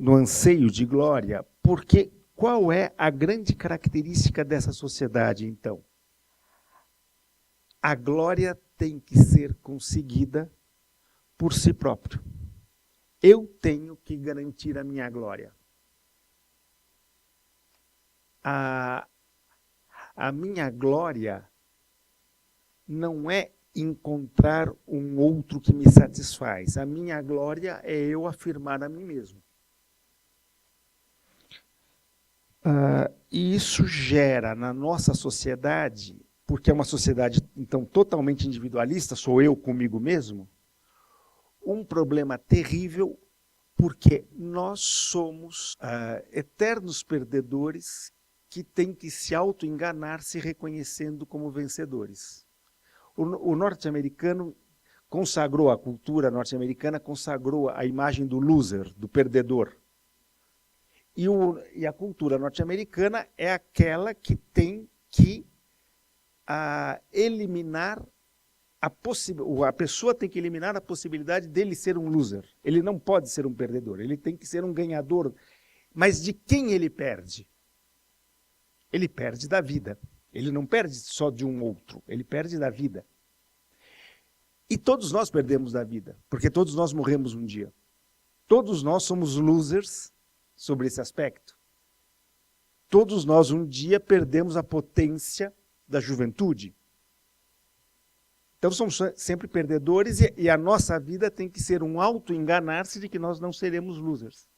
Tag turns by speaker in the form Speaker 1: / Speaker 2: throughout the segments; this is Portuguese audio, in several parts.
Speaker 1: no anseio de glória, porque qual é a grande característica dessa sociedade, então? A glória tem que ser conseguida por si próprio. Eu tenho que garantir a minha glória. A minha glória não é encontrar um outro que me satisfaz. A minha glória é eu afirmar a mim mesmo. E isso gera na nossa sociedade, porque é uma sociedade, então, totalmente individualista, sou eu comigo mesmo, um problema terrível, porque nós somos eternos perdedores que têm que se auto-enganar se reconhecendo como vencedores. O norte-americano consagrou, a cultura norte-americana consagrou a imagem do loser, do perdedor. E a cultura norte-americana é aquela que tem que eliminar a pessoa tem que eliminar a possibilidade dele ser um loser. Ele não pode ser um perdedor, ele tem que ser um ganhador. Mas de quem ele perde? Ele perde da vida. Ele não perde só de um outro, ele perde da vida. E todos nós perdemos da vida, porque todos nós morremos um dia. Todos nós somos losers sobre esse aspecto. Todos nós um dia perdemos a potência da juventude. Então somos sempre perdedores e a nossa vida tem que ser um auto-enganar-se de que nós não seremos losers.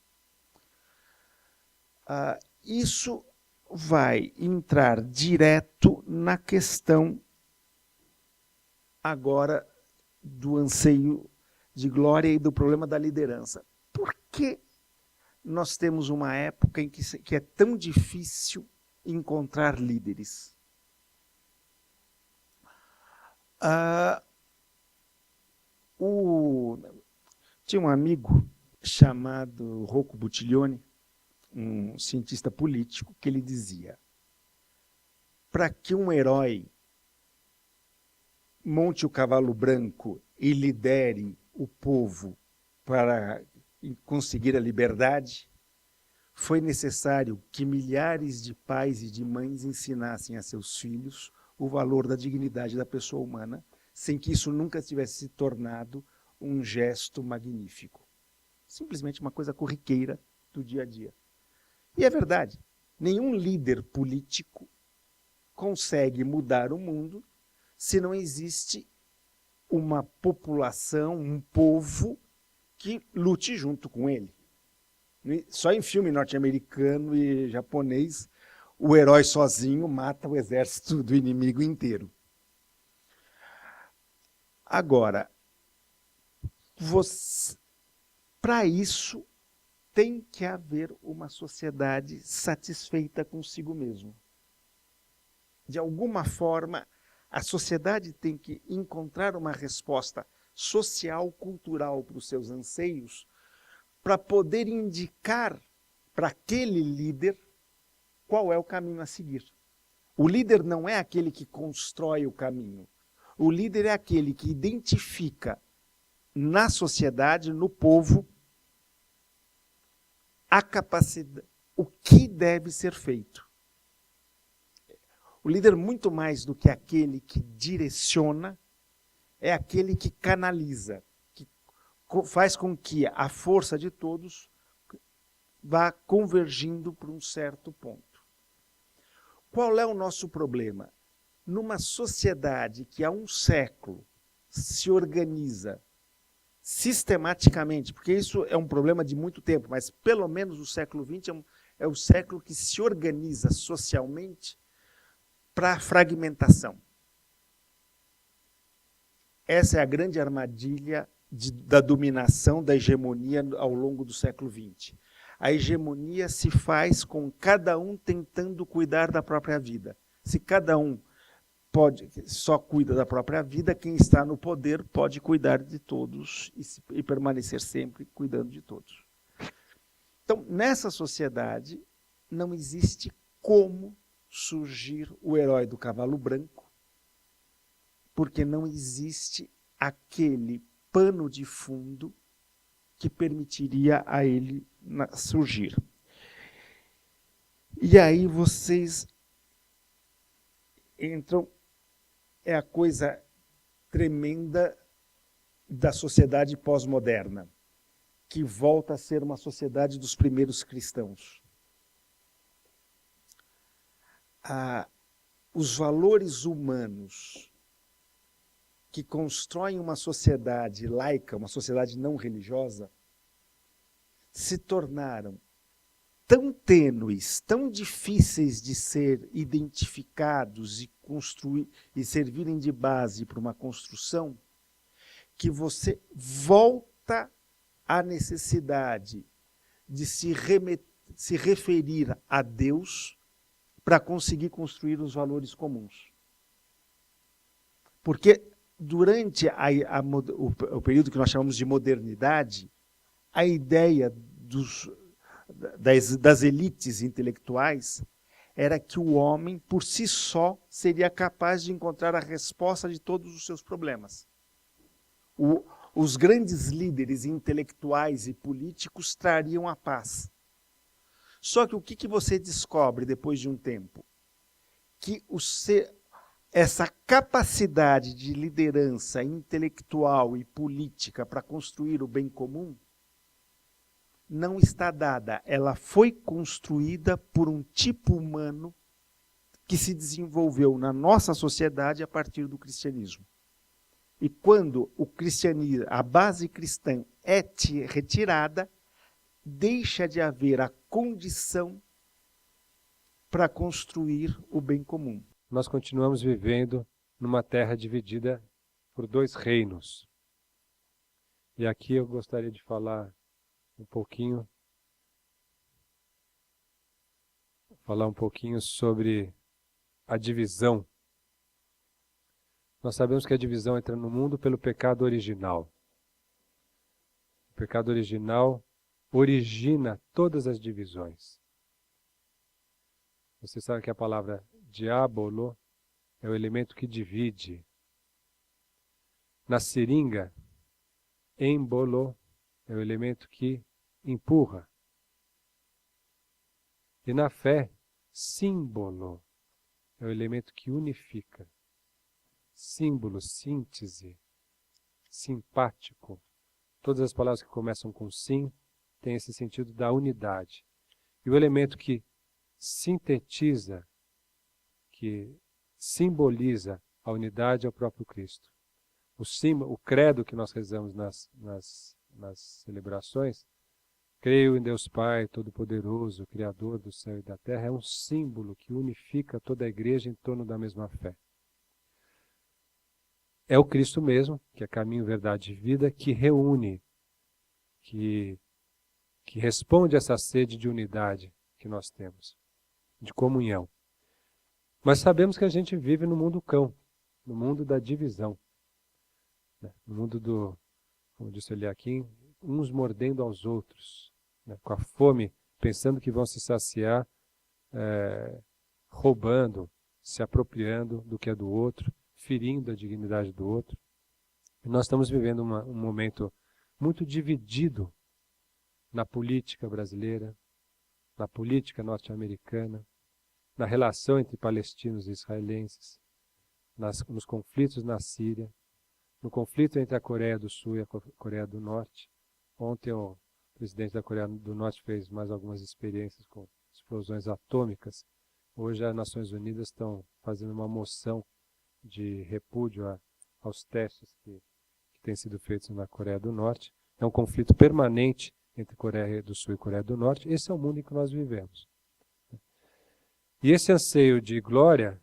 Speaker 1: Isso vai entrar direto na questão agora do anseio de glória e do problema da liderança. Por que nós temos uma época em que é tão difícil encontrar líderes? Tinha um amigo chamado Rocco Buttiglione, um cientista político, que ele dizia: para que um herói monte o cavalo branco e lidere o povo para conseguir a liberdade, foi necessário que milhares de pais e de mães ensinassem a seus filhos o valor da dignidade da pessoa humana, sem que isso nunca tivesse se tornado um gesto magnífico. Simplesmente uma coisa corriqueira do dia a dia. E é verdade, nenhum líder político consegue mudar o mundo se não existe uma população, um povo que lute junto com ele. Só em filme norte-americano e japonês, o herói sozinho mata o exército do inimigo inteiro. Agora, para isso, tem que haver uma sociedade satisfeita consigo mesmo. De alguma forma, a sociedade tem que encontrar uma resposta social, cultural para os seus anseios, para poder indicar para aquele líder qual é o caminho a seguir. O líder não é aquele que constrói o caminho. O líder é aquele que identifica na sociedade, no povo, a capacidade, o que deve ser feito. O líder, muito mais do que aquele que direciona, é aquele que canaliza, que faz com que a força de todos vá convergindo para um certo ponto. Qual é o nosso problema? Numa sociedade que há um século se organiza sistematicamente, porque isso é um problema de muito tempo, mas pelo menos o século XX é o século que se organiza socialmente para a fragmentação. Essa é a grande armadilha da dominação, da hegemonia ao longo do século XX. A hegemonia se faz com cada um tentando cuidar da própria vida. Se cada um só cuida da própria vida, quem está no poder pode cuidar de todos e permanecer sempre cuidando de todos. Então, nessa sociedade, não existe como surgir o herói do cavalo branco, porque não existe aquele pano de fundo que permitiria a ele surgir. E aí vocês entram, é a coisa tremenda da sociedade pós-moderna, que volta a ser uma sociedade dos primeiros cristãos. Os valores humanos que constroem uma sociedade laica, uma sociedade não religiosa, se tornaram tão tênues, tão difíceis de ser identificados e construir e servirem de base para uma construção, que você volta à necessidade de se referir a Deus para conseguir construir os valores comuns. Porque durante o período que nós chamamos de modernidade, a ideia das elites intelectuais era que o homem, por si só, seria capaz de encontrar a resposta de todos os seus problemas. Os grandes líderes intelectuais e políticos trariam a paz. Só que o que você descobre depois de um tempo? Que essa capacidade de liderança intelectual e política para construir o bem comum não está dada. Ela foi construída por um tipo humano que se desenvolveu na nossa sociedade a partir do cristianismo. E quando a base cristã é retirada, deixa de haver a condição para construir o bem comum.
Speaker 2: Nós continuamos vivendo numa terra dividida por dois reinos. E aqui eu gostaria de falar um pouquinho sobre a divisão. Nós sabemos que a divisão entra no mundo pelo pecado original. O pecado original origina todas as divisões. Você sabe que a palavra diabolo é o elemento que divide. Na seringa, embolo é o elemento que empurra. E na fé, símbolo é o elemento que unifica. Símbolo, síntese, simpático. Todas as palavras que começam com sim têm esse sentido da unidade. E o elemento que sintetiza, que simboliza a unidade é o próprio Cristo. O credo que nós rezamos nas celebrações, creio em Deus Pai Todo-Poderoso, Criador do céu e da terra, é um símbolo que unifica toda a igreja em torno da mesma fé. É o Cristo mesmo, que é caminho, verdade e vida, que reúne, que responde a essa sede de unidade que nós temos, de comunhão. Mas sabemos que a gente vive no mundo cão, no mundo da divisão, né? No mundo como disse Eliakim, uns mordendo aos outros, né? Com a fome, pensando que vão se saciar, roubando, se apropriando do que é do outro, ferindo a dignidade do outro. E nós estamos vivendo um momento muito dividido na política brasileira, na política norte-americana, na relação entre palestinos e israelenses, nos conflitos na Síria, no conflito entre a Coreia do Sul e a Coreia do Norte. Ontem o presidente da Coreia do Norte fez mais algumas experiências com explosões atômicas. Hoje as Nações Unidas estão fazendo uma moção de repúdio aos testes que têm sido feitos na Coreia do Norte. É um conflito permanente entre Coreia do Sul e Coreia do Norte. Esse é o mundo em que nós vivemos. E esse anseio de glória,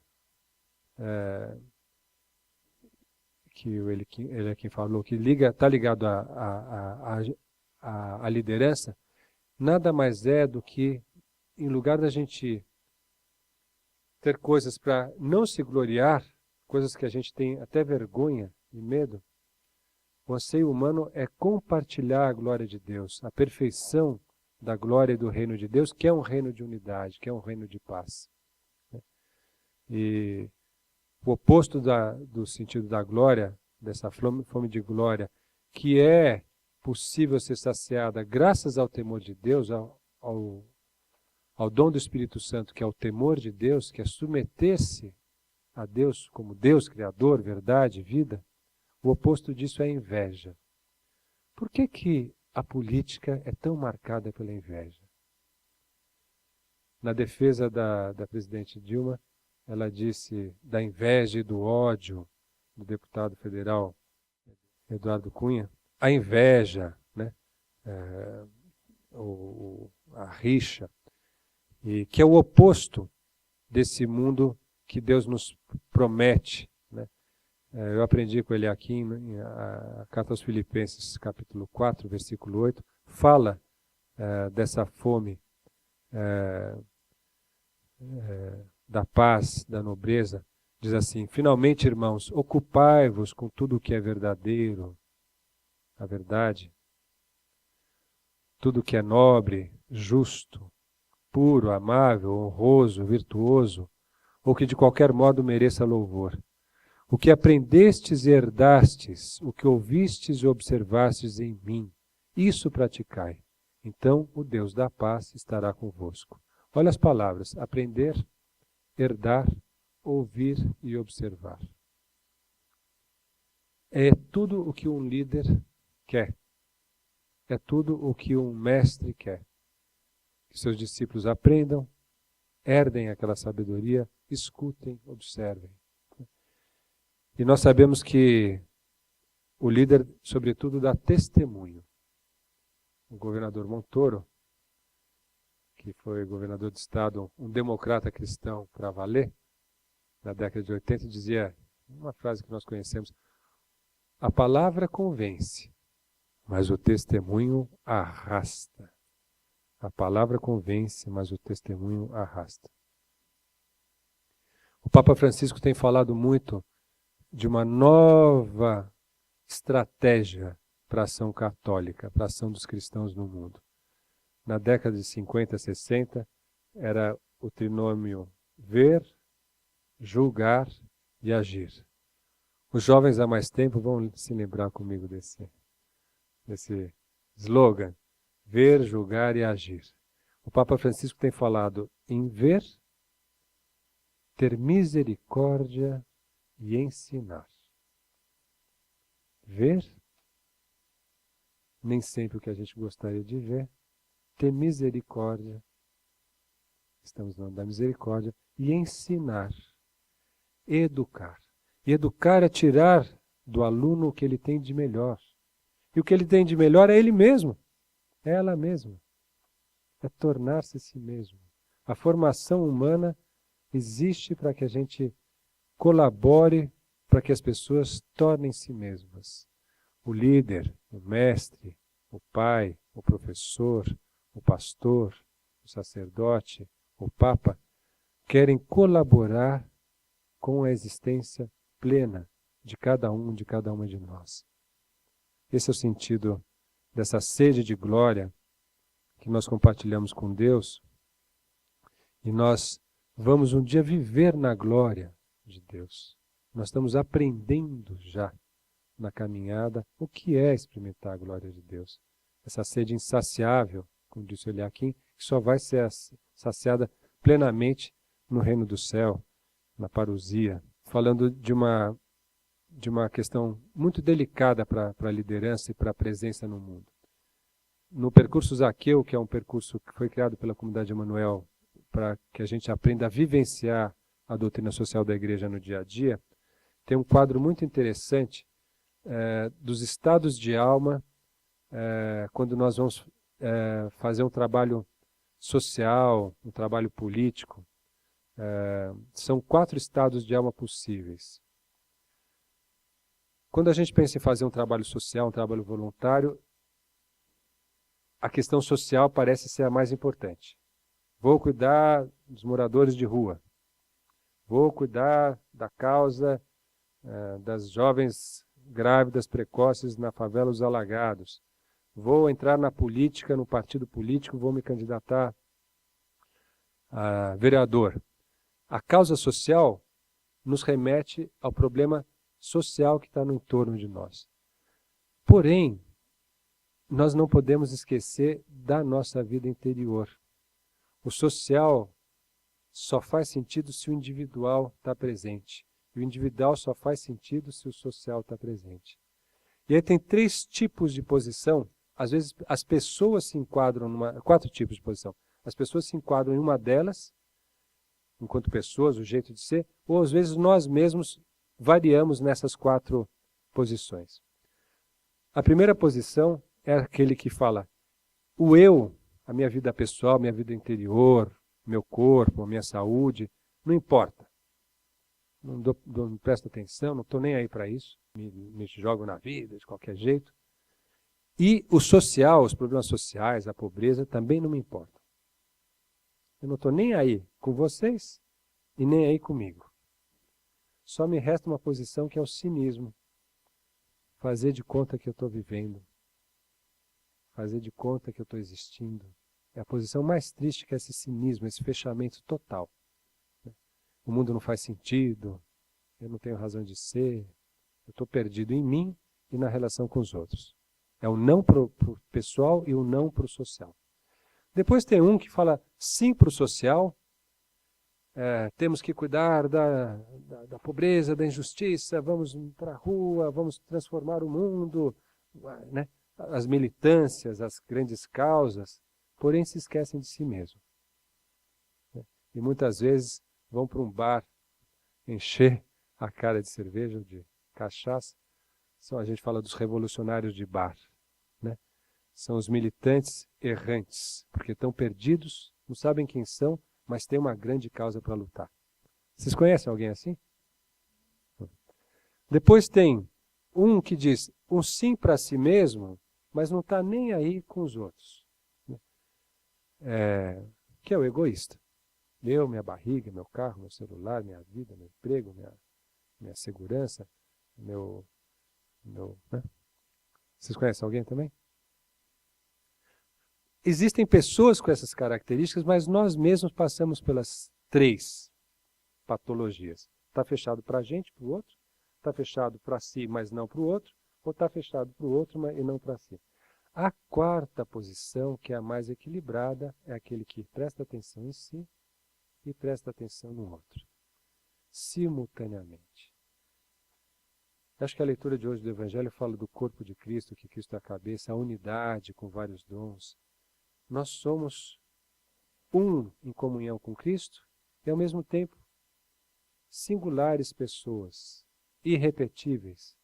Speaker 2: que ele é quem falou, que está ligado à liderança, nada mais é do que, em lugar da gente ter coisas para não se gloriar, coisas que a gente tem até vergonha e medo, o anseio humano é compartilhar a glória de Deus, a perfeição da glória e do reino de Deus, que é um reino de unidade, que é um reino de paz. E o oposto do sentido da glória, dessa fome de glória, que é possível ser saciada graças ao temor de Deus, ao dom do Espírito Santo, que é o temor de Deus, que é submeter-se a Deus como Deus, Criador, verdade, vida, o oposto disso é a inveja. Por que a política é tão marcada pela inveja? Na defesa da presidente Dilma, ela disse da inveja e do ódio do deputado federal Eduardo Cunha. A inveja, né? A rixa, e que é o oposto desse mundo que Deus nos promete, né? Eu aprendi com ele aqui, a Carta aos Filipenses, capítulo 4, versículo 8, fala dessa fome da paz, da nobreza. Diz assim: finalmente, irmãos, ocupai-vos com tudo o que é verdadeiro, a verdade, tudo que é nobre, justo, puro, amável, honroso, virtuoso, ou que de qualquer modo mereça louvor. O que aprendestes e herdastes, o que ouvistes e observastes em mim, isso praticai. Então o Deus da paz estará convosco. Olha as palavras: aprender, herdar, ouvir e observar. É tudo o que um líder quer. É tudo o que um mestre quer. Que seus discípulos aprendam, herdem aquela sabedoria, escutem, observem. E nós sabemos que o líder, sobretudo, dá testemunho. O governador Montoro, que foi governador de estado, um democrata cristão para valer, na década de 80, dizia uma frase que nós conhecemos: a palavra convence, mas o testemunho arrasta. A palavra convence, mas o testemunho arrasta. O Papa Francisco tem falado muito de uma nova estratégia para a ação católica, para a ação dos cristãos no mundo. Na década de 50, 60, era o trinômio ver, julgar e agir. Os jovens há mais tempo vão se lembrar comigo desse slogan: ver, julgar e agir. O Papa Francisco tem falado em ver, ter misericórdia e ensinar. Ver, nem sempre o que a gente gostaria de ver. Ter misericórdia, estamos falando da misericórdia, e ensinar, educar. E educar é tirar do aluno o que ele tem de melhor. E o que ele tem de melhor é ele mesmo, é ela mesma. É tornar-se si mesmo. A formação humana existe para que a gente colabore para que as pessoas tornem-se mesmas. O líder, o mestre, o pai, o professor, o pastor, o sacerdote, o papa, querem colaborar com a existência plena de cada uma de nós. Esse é o sentido dessa sede de glória que nós compartilhamos com Deus, e nós vamos um dia viver na glória de Deus. Nós estamos aprendendo já na caminhada o que é experimentar a glória de Deus. Essa sede insaciável, como disse Eliakim, que só vai ser saciada plenamente no reino do céu, na parousia. Falando de uma questão muito delicada para a liderança e para a presença no mundo. No percurso Zaqueu, que é um percurso que foi criado pela comunidade Emanuel para que a gente aprenda a vivenciar a doutrina social da igreja no dia a dia, tem um quadro muito interessante dos estados de alma quando nós vamos fazer um trabalho social, um trabalho político. São 4 estados de alma possíveis. Quando a gente pensa em fazer um trabalho social, um trabalho voluntário, a questão social parece ser a mais importante. Vou cuidar dos moradores de rua. Vou cuidar da causa das jovens grávidas precoces na favela dos Alagados. Vou entrar na política, no partido político, vou me candidatar a vereador. A causa social nos remete ao problema social que está no entorno de nós. Porém, nós não podemos esquecer da nossa vida interior. O social só faz sentido se o individual está presente. E o individual só faz sentido se o social está presente. E aí tem 3 tipos de posição. Às vezes as pessoas se enquadram 4 tipos de posição. As pessoas se enquadram em uma delas, enquanto pessoas, o jeito de ser, ou às vezes nós mesmos variamos nessas 4 posições. A primeira posição é aquele que fala, o eu, a minha vida pessoal, minha vida interior, meu corpo, a minha saúde, não importa. Não presto atenção, não estou nem aí para isso, me jogo na vida de qualquer jeito. E o social, os problemas sociais, a pobreza, também não me importam. Eu não estou nem aí com vocês e nem aí comigo. Só me resta uma posição que é o cinismo. Fazer de conta que eu estou vivendo. Fazer de conta que eu estou existindo. É a posição mais triste, que é esse cinismo, esse fechamento total. O mundo não faz sentido, eu não tenho razão de ser, eu estou perdido em mim e na relação com os outros. É o não para o pessoal e o não para o social. Depois tem um que fala sim para o social, temos que cuidar da pobreza, da injustiça, vamos para a rua, vamos transformar o mundo, né? As militâncias, as grandes causas, porém se esquecem de si mesmo. E muitas vezes vão para um bar encher a cara de cerveja ou de cachaça. A gente fala dos revolucionários de bar, né? São os militantes errantes, porque estão perdidos, não sabem quem são, mas têm uma grande causa para lutar. Vocês conhecem alguém assim? Depois tem um que diz um sim para si mesmo, mas não está nem aí com os outros. Que é o egoísta. Eu, minha barriga, meu carro, meu celular, minha vida, meu emprego, minha segurança, né? Vocês conhecem alguém também? Existem pessoas com essas características, mas nós mesmos passamos pelas 3 patologias. Está fechado para a gente, para o outro, está fechado para si, mas não para o outro, ou está fechado para o outro, mas e não para si. A 4ª posição, que é a mais equilibrada, é aquele que presta atenção em si e presta atenção no outro, simultaneamente. Acho que a leitura de hoje do Evangelho fala do corpo de Cristo, que Cristo é a cabeça, a unidade com vários dons. Nós somos um em comunhão com Cristo e, ao mesmo tempo, singulares pessoas, irrepetíveis,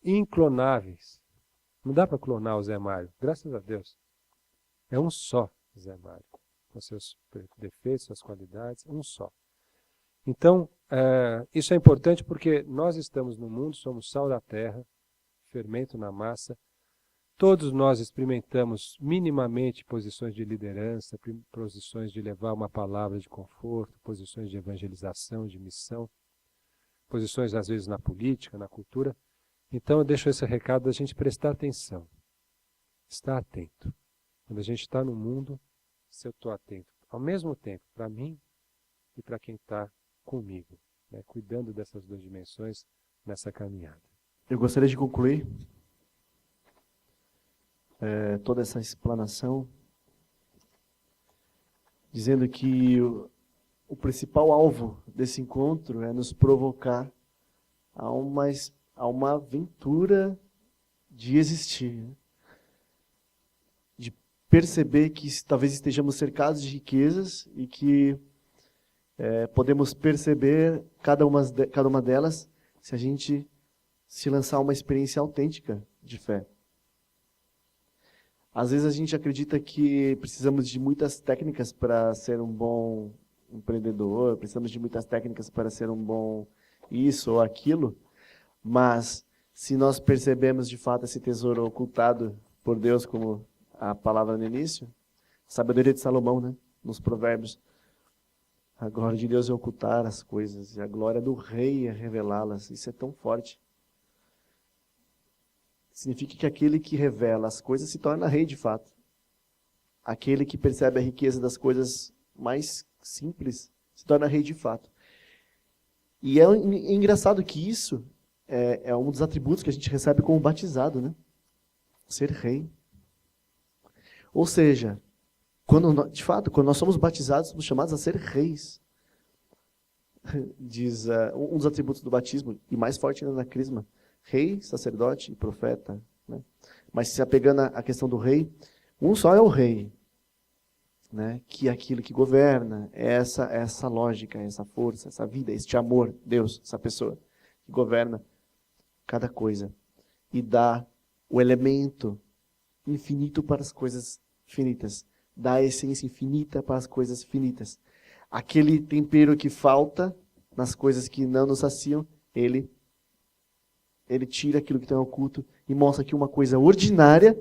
Speaker 2: inclonáveis. Não dá para clonar o Zé Mário, graças a Deus. É um só Zé Mário, com seus defeitos, suas qualidades, um só. Então, isso é importante porque nós estamos no mundo, somos sal da terra, fermento na massa. Todos nós experimentamos minimamente posições de liderança, posições de levar uma palavra de conforto, posições de evangelização, de missão, posições às vezes na política, na cultura. Então eu deixo esse recado da gente prestar atenção, estar atento. Quando a gente está no mundo, se eu estou atento, ao mesmo tempo, para mim e para quem está comigo, né, cuidando dessas 2 dimensões nessa caminhada.
Speaker 3: Eu gostaria de concluir toda essa explanação dizendo que o principal alvo desse encontro é nos provocar a uma aventura de existir, de perceber que talvez estejamos cercados de riquezas e que podemos perceber cada uma delas se a gente se lançar uma experiência autêntica de fé. Às vezes a gente acredita que precisamos de muitas técnicas para ser um bom empreendedor, precisamos de muitas técnicas para ser um bom isso ou aquilo, mas se nós percebemos de fato esse tesouro ocultado por Deus, como a palavra no início, a sabedoria de Salomão, né, nos provérbios, a glória de Deus é ocultar as coisas, e a glória do rei é revelá-las. Isso é tão forte. Significa que aquele que revela as coisas se torna rei de fato. Aquele que percebe a riqueza das coisas mais simples se torna rei de fato. E é engraçado que isso é um dos atributos que a gente recebe como batizado, né? ser rei. Ou seja, de fato, quando nós somos batizados, somos chamados a ser reis. Diz um dos atributos do batismo, e mais forte ainda na crisma, rei, sacerdote e profeta. Né? Mas se apegando à questão do rei, um só é o rei, né? Que é aquilo que governa, é essa lógica, essa força, essa vida, este amor, Deus, essa pessoa, que governa cada coisa e dá o elemento infinito para as coisas finitas, dá a essência infinita para as coisas finitas. Aquele tempero que falta nas coisas que não nos saciam, ele tira aquilo que está oculto e mostra que uma coisa ordinária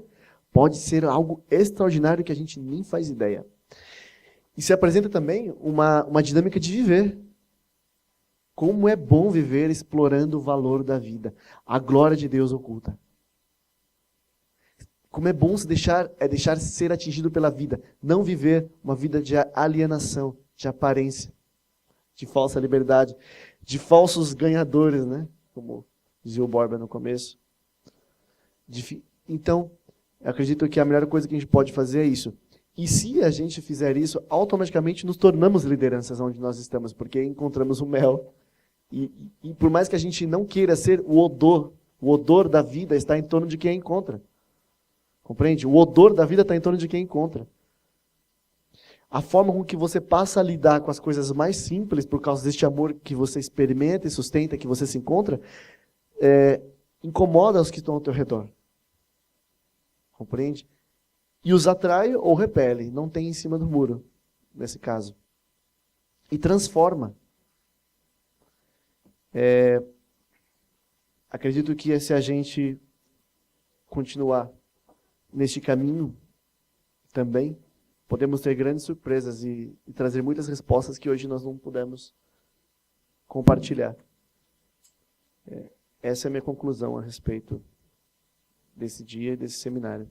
Speaker 3: pode ser algo extraordinário que a gente nem faz ideia. E se apresenta também uma dinâmica de viver. Como é bom viver explorando o valor da vida, a glória de Deus oculta. Como é bom se deixar ser atingido pela vida, não viver uma vida de alienação, de aparência, de falsa liberdade, de falsos ganhadores, né? Como dizia o Borba no começo. Então, eu acredito que a melhor coisa que a gente pode fazer é isso. E se a gente fizer isso, automaticamente nos tornamos lideranças onde nós estamos, porque encontramos o mel. E por mais que a gente não queira ser o odor da vida está em torno de quem a encontra. Compreende? O odor da vida está em torno de quem encontra. A forma com que você passa a lidar com as coisas mais simples, por causa deste amor que você experimenta e sustenta, que você se encontra, incomoda os que estão ao teu redor. Compreende? E os atrai ou repele, não tem em cima do muro, nesse caso. E transforma. Acredito que se a gente continuar neste caminho também, podemos ter grandes surpresas e trazer muitas respostas que hoje nós não pudemos compartilhar. Essa é a minha conclusão a respeito desse dia e desse seminário.